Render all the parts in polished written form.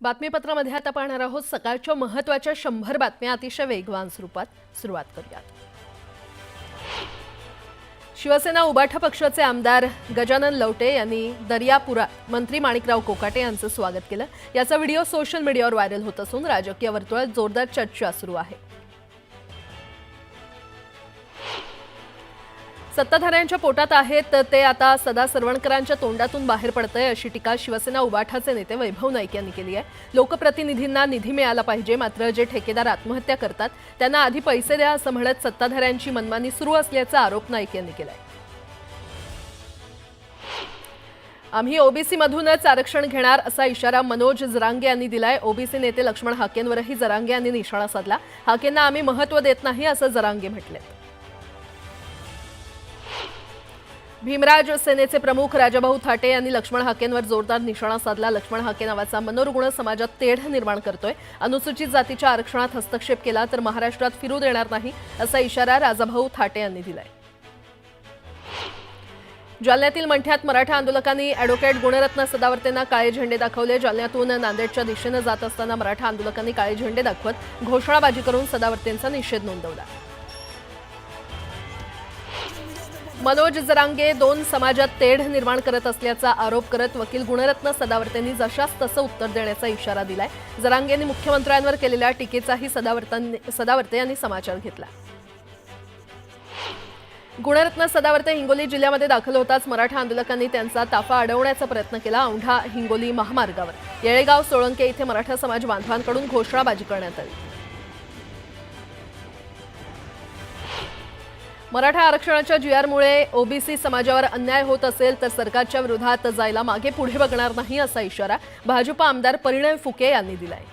बातमीपत्रामध्ये आता पाहणार आहोत सकाळच्या महत्त्वाच्या 100 बातम्या अतिशय वेगवान स्वरूपात। सुरुवात करूयात। शिवसेना उबाठा पक्षाचे आमदार गजानन लवटे यांनी दर्यापुरात मंत्री माणिकराव कोकाटे यांचं स्वागत केलं। याचा व्हिडिओ सोशल मीडियावर व्हायरल होत असून राजकीय वर्तुळात जोरदार चर्चा सुरू आहे। सत्ताधाऱ्यांच्या पोटात आहेत ते आता सदा सरवणकरांच्या तोंडातून बाहेर पडतंय अशी टीका शिवसेना उबाठाचे नेते वैभव नाईक यांनी केली आहे। लोकप्रतिनिधींना निधी मिळाला पाहिजे, मात्र जे ठेकेदार आत्महत्या करतात त्यांना आधी पैसे द्या असं म्हणत सत्ताधाऱ्यांची मनमानी सुरू असल्याचा आरोप नाईक यांनी केलाय। आम्ही ओबीसी मधूनच आरक्षण घेणार असा इशारा मनोज जरांगे यांनी दिलाय। ओबीसी नेते लक्ष्मण हाकेंवरही जरांगे यांनी निशाणा साधला। हाकेंना आम्ही महत्त्व देत नाही असं जरांगे म्हटले। भीमराज सेनेचे प्रमुख राजाभाऊ थाटे यांनी लक्ष्मण हाकेंवर जोरदार निशाणा साधला। लक्ष्मण हाके नावाचा मनोरुग्ण समाजात तेढ निर्माण करतोय। अनुसूचित जातीच्या आरक्षणात हस्तक्षेप केला तर महाराष्ट्रात फिरू देणार नाही असा इशारा राजाभाऊ थाटे यांनी दिलाय। जालन्यातील मंठ्यात मराठा आंदोलकांनी ॲडव्होकेट गुणरत्न सदावर्तेंना काळे झेंडे दाखवले। जालन्यातून नांदेडच्या दिशेने जात असताना मराठा आंदोलकांनी काळे झेंडे दाखवत घोषणाबाजी करून सदावर्तेंचा निषेध नोंदवला। मनोज जरांगे दोन समाजात तेढ निर्माण करत असल्याचा आरोप करत वकील गुणरत्न सदावर्तेंनी जशास तसं उत्तर देण्याचा इशारा दिलाय। जरांगेंनी मुख्यमंत्र्यांवर केलेल्या टीकेचाही सदावर्ते यांनी समाचार घेतला। गुणरत्न सदावर्ते हिंगोली जिल्ह्यामध्ये दाखल होताच मराठा आंदोलकांनी त्यांचा ताफा अडवण्याचा प्रयत्न केला। औंढा हिंगोली महामार्गावर येळेगाव सोळंके इथे मराठा समाज बांधवांकडून घोषणाबाजी करण्यात आली। मराठा आरक्षणाच्या जीआरमुळे ओबीसी समाजावर अन्याय होत असेल तर सरकारच्या विरोधात जायला मागे पुढे बघणार नाही असा इशारा भाजप आमदार परिणय फुके यांनी दिलाय।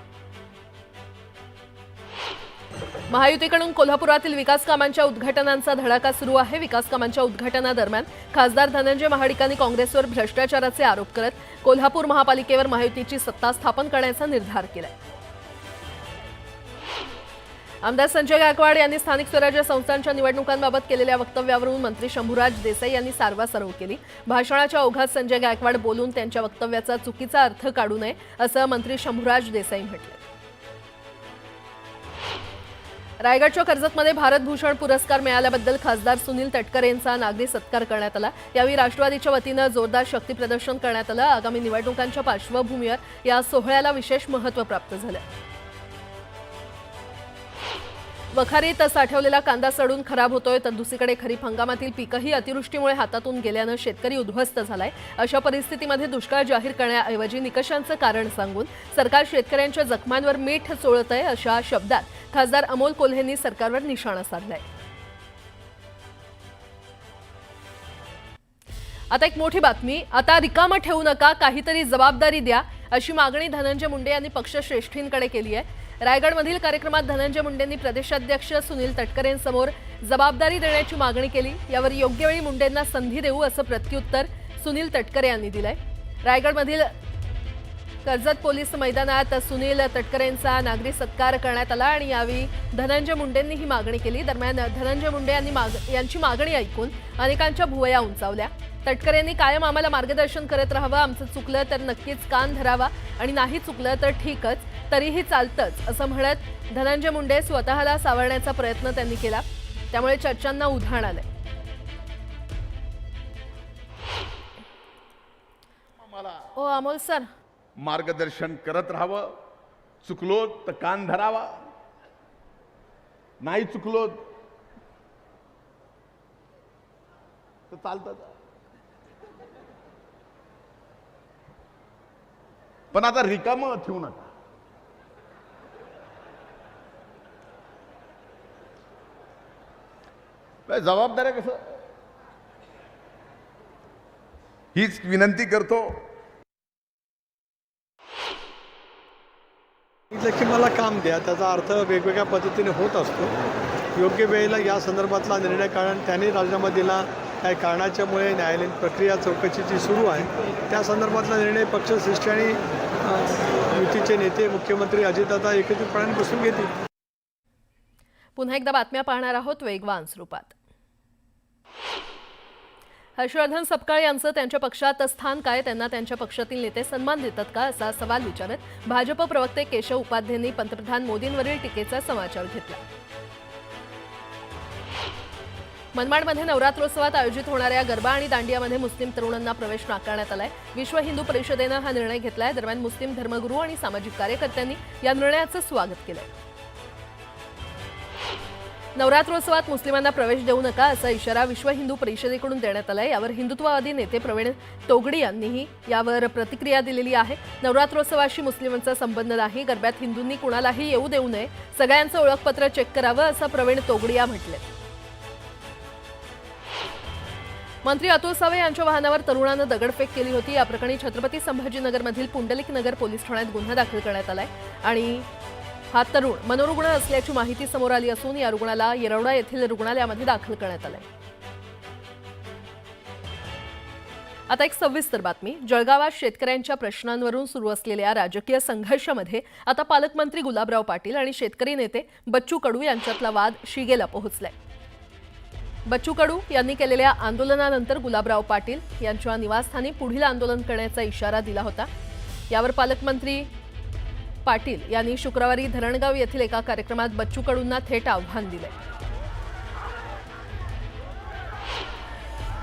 महायुतीकडून कोल्हापुरातील विकास कामांच्या उद्घाटनांचा धडाका सुरू आहे। विकास कामांच्या उद्घाटनादरम्यान खासदार धनंजय महाडिकांनी काँग्रेसवर भ्रष्टाचाराचे आरोप करत कोल्हापूर महापालिकेवर महायुतीची सत्ता स्थापन करण्याचा निर्धार केलाय। आमदार संजय गायकवाड यांनी स्थानिक स्वराज्य संस्थांच्या निवडणुकांबाबत केलेल्या वक्तव्यावरून मंत्री शंभूराज देसाई यांनी सारवासारव केली। भाषणाच्या ओघात संजय गायकवाड बोलून त्यांच्या वक्तव्याचा चुकीचा अर्थ काढू नये असं मंत्री शंभूराज देसाई म्हटले। रायगडच्या कर्जतमध्ये भारत भूषण पुरस्कार मिळाल्याबद्दल खासदार सुनील तटकरे यांचा नागरी सत्कार करण्यात आला। यावेळी राष्ट्रवादीच्या वतीनं जोरदार शक्तीप्रदर्शन करण्यात आलं। आगामी निवडणुकांच्या पार्श्वभूमीवर या सोहळ्याला विशेष महत्त्व प्राप्त झालं। वखारीत साठवलेला कांदा सडून खराब होतोय तर दुसरीकडे खरीप हंगामातील पीकही अतिवृष्टीमुळे हातातून गेल्यानं शेतकरी उद्ध्वस्त झालाय। अशा परिस्थितीमध्ये दुष्काळ जाहीर करण्याऐवजी निकषांचं कारण सांगून सरकार शेतकऱ्यांच्या जखमांवर मीठ चोळतंय अशा शब्दात खासदार अमोल कोल्हेंनी सरकारवर निशाणा साधलाय। आता एक मोठी बातमी। आता रिकामं ठेवू नका, काहीतरी जबाबदारी द्या अशी मागणी धनंजय मुंडे यांनी पक्षश्रेष्ठींकडे केली आहे। रायगडमधील कार्यक्रमात धनंजय मुंडेंनी प्रदेशाध्यक्ष सुनील तटकरेंसमोर जबाबदारी देण्याची मागणी केली। यावर योग्य वेळी मुंडेंना संधी देऊ असं प्रत्युत्तर सुनील तटकरे यांनी दिलंय। रायगडमधील कर्जत पोलीस मैदानात सुनील तटकरेंचा नागरी सत्कार करण्यात आला आणि यावेळी धनंजय मुंडेंनी ही मागणी केली। दरम्यान धनंजय मुंडे यांची मागणी ऐकून अनेकांच्या भुवया उंचावल्या। तटकरेंनी कायम आम्हाला मार्गदर्शन करत राहावं, आमचं चुकलं तर नक्कीच कान धरावा आणि नाही चुकलं तर ठीकच, तरीही चालतंच असं म्हणत धनंजय मुंडे स्वतःला सावरण्याचा प्रयत्न त्यांनी केला। त्यामुळे चर्चांना उधाण आलंय। ओ अमोल सर, मार्गदर्शन करत राहावं, चुकलो तर कान धरावा, नाही चुकलो तर चालतं, पण आता रिकामं ठेवू नका। जबाबदाऱ्या कसं हीच विनंती करतो की मला काम द्या, त्याचा अर्थ वेगवेगळ्या पद्धतीने होत असतो। योग्य वेळेला या संदर्भातला निर्णय कारण त्यांनी राजीनामा दिला, काही कारणाच्यामुळे न्यायालयीन प्रक्रिया चौकशीची सुरू आहे, त्या संदर्भातला निर्णय पक्षश्रेष्ठी आणि युतीचे नेते मुख्यमंत्री अजितदादा एकत्रितपणे बसून घेतील। पुन्हा एकदा बातम्या पाहणार आहोत वेगवान स्वरूपात। हर्षवर्धन सपकाळ यांचं त्यांच्या पक्षात स्थान काय, त्यांना त्यांच्या पक्षातील नेते सन्मान देतात का, असा सवाल विचारत भाजप प्रवक्ते केशव उपाध्यायांनी पंतप्रधान मोदींवरील टीकेचा समाचार घेतला. मनमाडमध्ये नवरात्रोत्सवात आयोजित होणाऱ्या गरबा आणि दांडियामध्ये मुस्लिम तरुणांना प्रवेश नाकारण्यात आलाय. विश्व हिंदू परिषदेनं हा निर्णय घेतलाय. दरम्यान मुस्लिम धर्मगुरू आणि सामाजिक कार्यकर्त्यांनी या निर्णयाचं स्वागत केलंय. नवरात्रोत्सवात मुस्लिमांना प्रवेश देऊ नका असा इशारा विश्व हिंदू परिषदेकडून देण्यात आलाय. यावर हिंदुत्ववादी नेते प्रवीण तोगडी यांनीही यावर प्रतिक्रिया दिलेली आहे. नवरात्रोत्सवाशी मुस्लिमांचा संबंध नाही, गरब्यात हिंदूंनी कुणालाही येऊ देऊ नये, सगळ्यांचं ओळखपत्र चेक करावं असं प्रवीण तोगडी या म्हटले. मंत्री अतुल सावे यांच्या वाहनावर तरुणानं दगडफेक केली होती. या प्रकरणी छत्रपती संभाजीनगरमधील पुंडलिक नगर पोलीस ठाण्यात गुन्हा दाखल करण्यात आलाय आणि हा तरुण मनोरुग्ण असल्याची माहिती समोर आली असून या रुग्णाला येरवडा येथील रुग्णालयामध्ये दाखल करण्यात आलंय. आता एक सविस्तर बातमी. जळगावात शेतकऱ्यांच्या प्रश्नांवरून सुरू असलेल्या राजकीय संघर्षामध्ये आता पालकमंत्री गुलाबराव पाटील आणि शेतकरी नेते बच्चू कडू यांच्यातला वाद शिगेला पोहोचलाय. बच्चू कडू यांनी केलेल्या आंदोलनानंतर गुलाबराव पाटील यांच्या निवासस्थानी पुढील आंदोलन करण्याचा इशारा दिला होता. यावर पालकमंत्री पाटील यांनी शुक्रवारी धरणगाव येथील एका कार्यक्रमात बच्चू कडूंना थेट आव्हान दिले.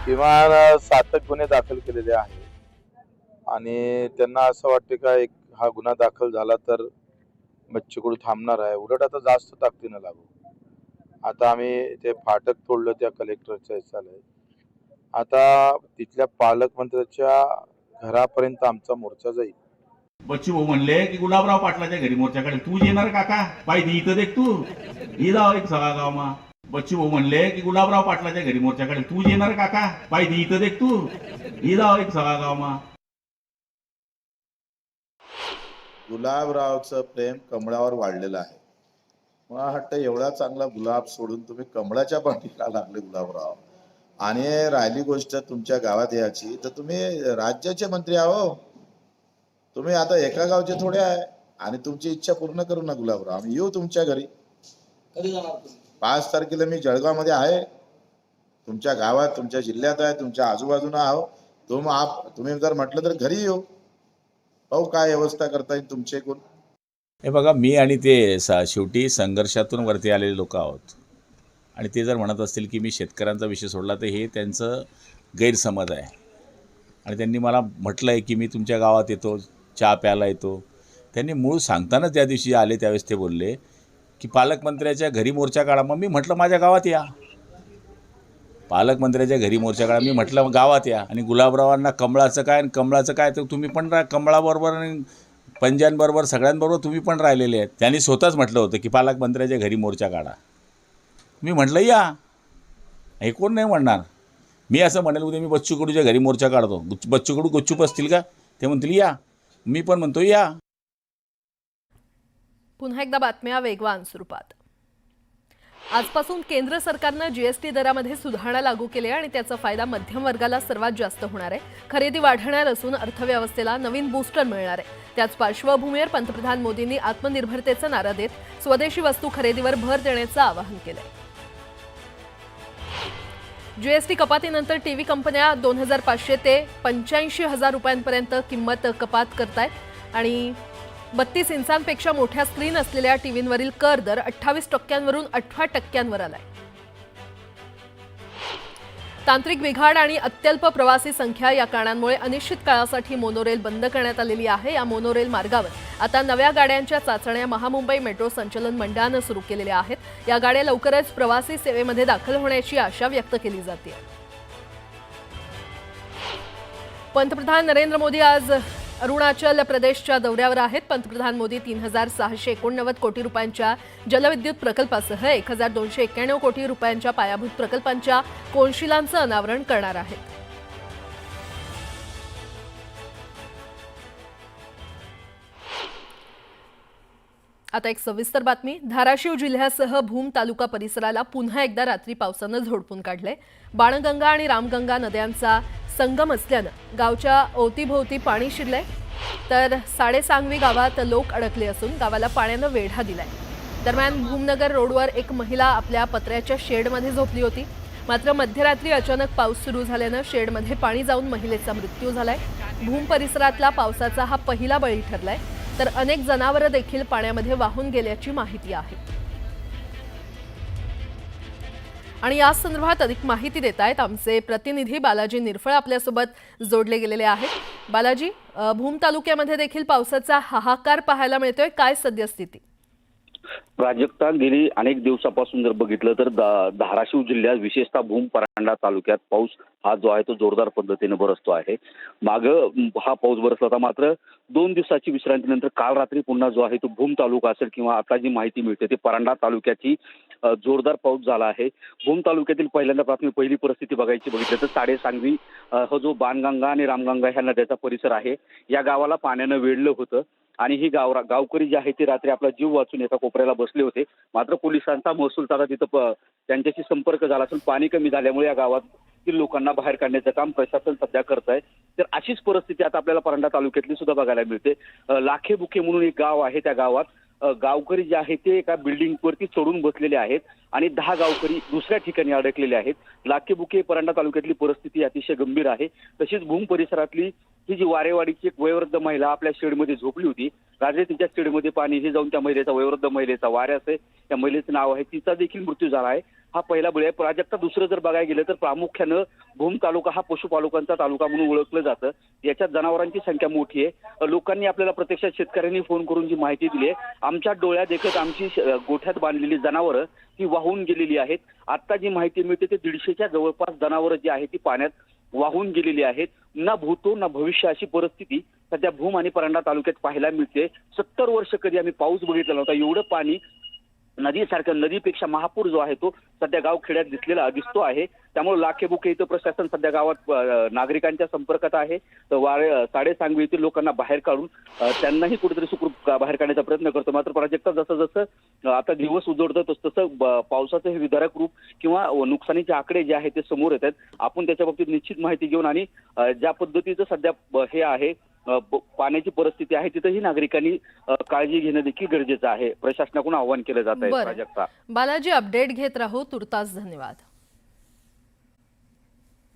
किमान 7 गुन्हे दाखल केलेले आहेत आणि त्यांना असं वाटतं का एक हा गुन्हा दाखल झाला तर बच्चू कडू थांबणार आहे. उलट आता जास्त ताकदीनं लागू. आता आम्ही ते फाटक तोडलं त्या कलेक्टरच्या हिसाला. आता तिथल्या पालकमंत्र्याच्या घरापर्यंत आमचा मोर्चा जाईल. बच्चू भाऊ म्हणले की गुलाबराव पाटलाच्या घरी मोर्चाकडे तू येणार काका पाहिजे इथं देख तू ही जाव एक सगळा गाव मा. बच्चू भाऊ म्हणले की गुलाबराव पाटलाच्या घरी मोर्चाकडे तू येणार काका पाहिजे इथं देख तू ही जाव एक सगळा गाव मा. गुलाबरावचं प्रेम कमळावर वाढलेलं आहे. मला वाटतं एवढा चांगला गुलाब सोडून तुम्ही कमळाच्या पाठीला लागले गुलाबराव. आणि राहिली गोष्ट तुमच्या गावात याची, तर तुम्ही राज्याचे मंत्री आहो. तुम्ही आता एका गावचे थोडे आहे आणि तुमची इच्छा पूर्ण करू ना गुलाबराव. आम्ही येऊ तुमच्या घरी. 5 तारखेला मी जळगावमध्ये आहे. तुमच्या गावात, तुमच्या जिल्ह्यात आहे, तुमच्या आजूबाजूला आहो. तुम्ही जर म्हटलं तर घरी येऊ. पाहू काय व्यवस्था करता येईल तुमच्याकडून. हे बघा, मी आणि ते शेवटी संघर्षातून वरती आलेले लोक आहोत आणि ते जर म्हणत असतील की मी शेतकऱ्यांचा विषय सोडला तर हे त्यांचं गैरसमज आहे. आणि त्यांनी मला म्हटलं आहे की मी तुमच्या गावात येतो, चहा प्यायला येतो. त्यांनी मूळ सांगताना त्या दिवशी आले त्यावेळेस ते बोलले की पालकमंत्र्याच्या घरी मोर्चा काढा. मग मी म्हटलं माझ्या गावात या. पालकमंत्र्याच्या घरी मोर्चा काढा. मी म्हटलं गावात या. आणि गुलाबरावांना कमळाचं काय आणि कमळाचं काय, तर तुम्ही पण कमळाबरोबर आणि पंजांबरोबर सगळ्यांबरोबर तुम्ही पण राहिलेले आहेत. त्यांनी स्वतःच म्हटलं होतं की पालकमंत्र्याच्या घरी मोर्चा काढा. मी म्हटलं या. हे कोण नाही म्हणणार. मी असं म्हणेल उद्या मी बच्चू कडूच्या घरी मोर्चा काढतो, बच्चू कडू गुच्चूप असतील का, ते म्हणतील या. मी पण म्हणतो या. पुन्हा एकदा बातम्या वेगवान स्वरूपात. आजपासून केंद्र सरकारनं जीएसटी दरामध्ये सुधारणा लागू केली आहे आणि त्याचा फायदा मध्यम वर्गाला सर्वात जास्त होणार आहे. खरेदी वाढणार असून अर्थव्यवस्थेला नवीन बूस्टर मिळणार आहे. त्याच पार्श्वभूमीवर पंतप्रधान मोदींनी आत्मनिर्भरतेचा नारा देत स्वदेशी वस्तू खरेदीवर भर देण्याचं आवाहन केलंय. जीएसटी कपातीनंतर टीव्ही कंपन्या 2,500 ते 85,000 रुपयांपर्यंत किंमत कपात करतायत आणि 32 इंचांपेक्षा मोठ्या स्क्रीन असलेल्या टीव्हींवरील कर दर 28% 18% आलाय. तांत्रिक बिघाड आणि अत्यल्प प्रवासी संख्या या कारणांमुळे अनिश्चित काळासाठी मोनोरेल बंद करण्यात आलेली आहे. या मोनोरेल मार्गावर आता नव्या गाड्यांच्या चाचण्या महामुंबई मेट्रो संचलन मंडळानं सुरू केलेल्या आहेत. या गाड्या लवकरच प्रवासी सेवेमध्ये दाखल होण्याची आशा व्यक्त केली जाते. पंतप्रधान नरेंद्र मोदी आज अरुणाचल प्रदेशच्या दौऱ्यावर आहेत. पंतप्रधान मोदी 3,689 कोटी रुपयांच्या जलविद्युत प्रकल्पासह 1,291 कोटी रुपयांच्या पायाभूत प्रकल्पांच्या कोनशिलांचं अनावरण करणार आहेत. आता एक सविस्तर बातमी. धाराशिव जिल्ह्यासह भूम तालुका परिसराला पुन्हा एकदा रात्री पावसानं झोडपून काढले. बाणगंगा आणि रामगंगा नद्यांचा संगम असल्यानं गावच्या अवतीभोवती पाणी शिरलंय, तर साडेसांगवी गावात लोक अडकले असून गावाला पाण्यानं वेढा दिलाय. दरम्यान भूमनगर रोडवर एक महिला आपल्या पत्र्याच्या शेडमध्ये झोपली होती. मात्र मध्यरात्री अचानक पाऊस सुरू झाल्यानं शेडमध्ये पाणी जाऊन महिलेचा मृत्यू झालाय. भूम परिसरातला पावसाचा हा पहिला बळी ठरलाय, तर अनेक जनावरं देखील पाण्यामध्ये वाहून गेल्याची माहिती आहे. आणि या संदर्भात अधिक माहिती देत आहेत आमचे प्रतिनिधी बालाजी निरफळ आपल्यासोबत जोडले गेलेले आहेत. बालाजी, भूम तालुक्यामध्ये देखील पावसाचा हाहाकार पाहायला मिळतोय, काय सद्यस्थिती? प्राजक्ता, गेली अनेक दिवसापासून जर बघितलं तर धाराशिव जिल्ह्यात विशेषतः भूम परांडा तालुक्यात पाऊस हा जो आहे तो जोरदार पद्धतीने बरसतो आहे. मागं हा पाऊस बरसला होता, मात्र 2 दिवसाची विश्रांतीनंतर काल रात्री पुन्हा जो आहे तो भूम तालुका असेल किंवा आता जी माहिती मिळते ती परांडा तालुक्याची जोरदार पाऊस झाला आहे. भूम तालुक्यातील पहिली परिस्थिती बघितलं तर साडेसांगवी हा जो बाणगंगा आणि रामगंगा ह्या नद्याचा परिसर आहे, या गावाला पाण्यानं वेढलं होतं आणि ही गावकरी जे आहे ते रात्री आपला जीव वाचून एका कोपऱ्याला बसले होते. मात्र पोलिसांचा महसूल आता तिथं त्यांच्याशी संपर्क झाला असून पाणी कमी झाल्यामुळे या गावातील लोकांना बाहेर काढण्याचं काम प्रशासन सध्या करत आहे. तर अशीच परिस्थिती आता आपल्याला परांडा तालुक्यातली सुद्धा बघायला मिळते. लाखेबुके म्हणून एक गाव आहे, त्या गावात गावकरी जे आहे ते एका बिल्डिंगवरती चढून बसलेले आहेत आणि 10 गावकरी दुसऱ्या ठिकाणी अडकलेले आहेत. लाखेबुके परांडा तालुक्यातली परिस्थिती अतिशय गंभीर आहे. तशीच भूम परिसरातली ही जी वारेवाडीची एक वयोवृद्ध महिला आपल्या शेडमध्ये झोपली होती, रात्री तिच्या शेडमध्ये पाणी हे जाऊन त्या महिलेचा, वयोवृद्ध महिलेचा, वाऱ्यास आहे त्या महिलेचं नाव आहे, तिचा देखील मृत्यू झाला आहे. हा पहिला बळी आहे. प्राजक्ता, दुसरं जर बघायला गेलं तर प्रामुख्यानं भूम तालुका हा पशुपालकांचा तालुका म्हणून ओळखलं जातं. याच्यात जनावरांची संख्या मोठी आहे. लोकांनी आपल्याला प्रत्यक्षात शेतकऱ्यांनी फोन करून जी माहिती दिली आहे, आमच्या डोळ्यात देखत आमची गोठ्यात बांधलेली जनावरं ती वाहून गेलेली आहेत. आता जी माहिती मिळते ते 150च्या जवळपास जनावरं जी आहेत ती पाण्यात वाहून गेलेली आहेत. ना भूतो ना भविष्य अशी परिस्थिती सध्या भूम आणि परांडा तालुक्यात पाहायला मिळते. 70 वर्ष कधी आम्ही पाऊस बघितला नव्हता. एवढं पाणी नदीसारखं, नदीपेक्षा महापूर जो आहे तो सध्या गावखेड्यात दिसतो आहे. त्यामुळे लाखेबुके इथं प्रशासन सध्या गावात नागरिकांच्या संपर्कात आहे. तर साडेसांगवी येथील लोकांना बाहेर काढून त्यांनाही कुठेतरी सुखरूप बाहेर काढण्याचा प्रयत्न करतो. मात्र प्राजक्ता, जसं आता दिवस उजवतं तसं पावसाचं हे विदारक रूप किंवा नुकसानीचे आकडे जे आहेत ते समोर येत आहेत. आपण त्याच्या बाबतीत निश्चित माहिती घेऊन आणि ज्या पद्धतीचं सध्या हे आहे पाण्याची परिस्थिती आहे तिथंही नागरिकांनी काळजी घेणं देखील गरजेचं आहे. प्रशासनाकडून आवाहन केलं जात आहे. प्राजक्ता, बालाजी, अपडेट घेत राहू. तुर्तास धन्यवाद.